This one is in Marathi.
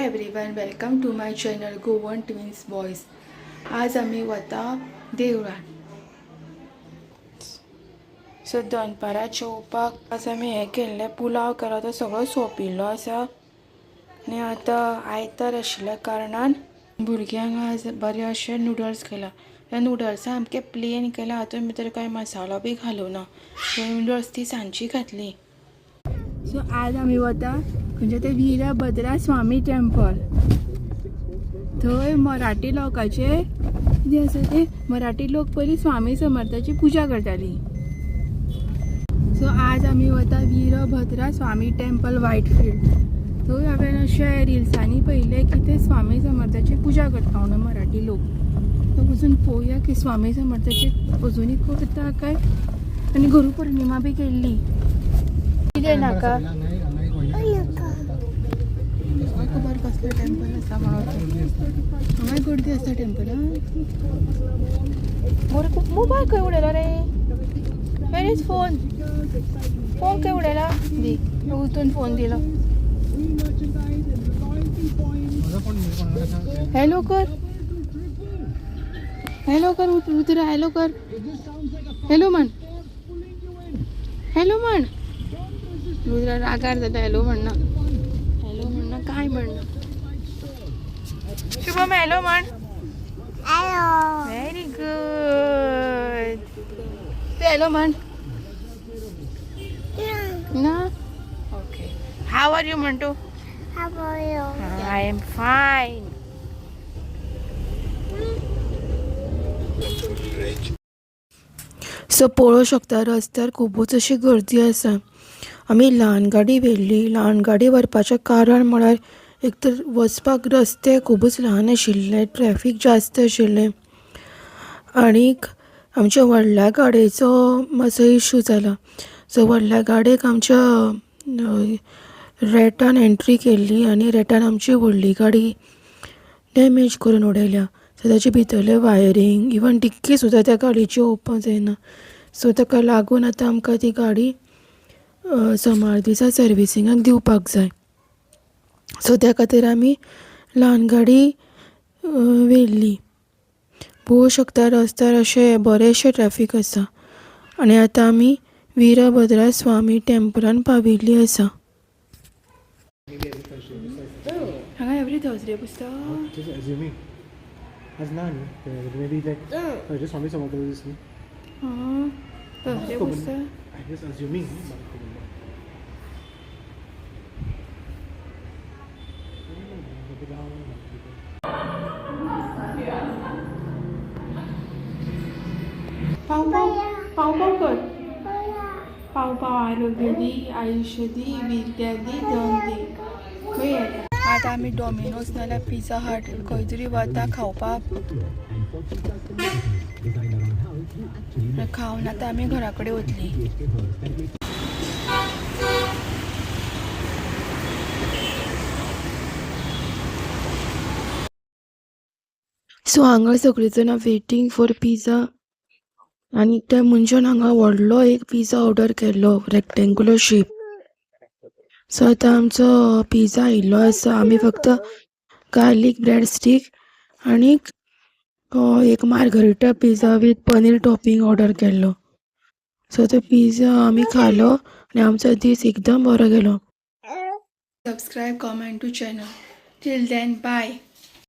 Everyone, welcome to my channel Goan twins boys. आज आम्ही वता देवळान. सो दनपारां जेवपाक आज आमी हें केल्लें, पुलाव केलो तो सगळो सोंपिल्लो आसा. आनी आतां आयतार आशिल्ल्या कारणान भुरग्यांक आज बरे अशे नुडल्स केला. त्या नुडल्सां सामके प्लेन केला, हातूंत भितर कांय मसालो बी घालूना. नुडल्स ती सांजची घातली. सो आज आमी वता म्हणजे ते वीरभद्रा स्वामी टेम्पल. थंय मराठी लोकांचे जे आसा ते मराठी लोक पयलीं स्वामी समर्थाची पुजा करताली. सो आज आमी वता वीरभद्रा स्वामी टेम्पल व्हाइटफील्ड. थंय हांवें अशें रिल्सांनी पळयलें की ते स्वामी समर्थाची पुजा करता म्हणून मराठी लोक. थंय वचून पळोवया की स्वामी समर्थाची अजुनूय करता काय. आनी गुरू पौर्णिमा बी केल्ली. कितें नाका खबर कसलें टेम्पल आसा म्हणून. हांगा गर्दी आसा टेम्पलान. मोबायल खंय उडयलो रे? वेर इज फोन? फोन खंय उडयला? दी उतून फोन दिलो. हॅलो कर, हॅलो कर, उतर, हॅलो कर, हॅलो म्हण, हॅलो म्हण. रुद्रा रागार जाता हॅलो म्हणना. हॅलो म्हणना काय म्हणना. शुभम हॅलो म्हण. हॅलो. Very good. तू हॅलो म्हण ना. ओके. हाव आर यू म्हणतो. How are you. I am fine. So पळोवंक शकता रस्त्यार खूबच अशी गर्दी आसा. आमी ल्हान गाडी व्हेल्ली. ल्हान गाडी व्हरपाचें कारण म्हळ्यार एक तर वचपाक रस्ते खूबच ल्हान आशिल्ले, ट्रॅफीक जास्त आशिल्लें, आनीक आमच्या व्हडल्या गाडयेचो मातसो इशू जाला. सो व्हडल्या गाडयेक आमच्या रेटान एंट्री केल्ली आनी रेटान आमची व्हडली गाडी डॅमेज करून उडयल्या. सो ताचे भितरलें वायरींग, इवन डिक्की सुद्दां त्या गाडयेची ओपन जायना. सो ताका लागून आतां आमकां ती गाडी समार दिसा सर्विसिंगाक दिवपाक जाय. सो त्या खातीर आमी ल्हान गाडी व्हेल्ली. पळोवंक शकता रस्त्यार अशें बरेंशें ट्रॅफीक आसा. आनी आतां आमी वीरभद्रा स्वामी टेम्पलान पाविल्लीं आसा. हांगा एवरी थर्सडे बसता. थर्सडे बसता. पाव पाव पाव पाव कर. पाव पाव आरोग्य दी, आयुष्य दी, विद्या दी, धन दी. आतां आमी डॉमिनोज नाल्यार पिझ्झा हट खंय तरी वता खावपाक. खावन आतां आमी घरा कडेन वतली. सो हांगा सगळीं जाणां वेटींग फॉर पिझ्झा. आनी त्या मनशान हांगा व्हडलो एक पिझ्झा ऑर्डर केल्लो रेक्टेंगुलर शेप. सो आतां आमचो पिझ्झा आयिल्लो आसा. आमी फक्त गार्लीक ब्रेड स्टीक आनीक एक margherita pizza with paneer topping order केल्लो. सो तो पिझ्झा आमी खालो आनी आमचो दीस एकदम बरो गेलो. Subscribe, comment to channel. Till then bye.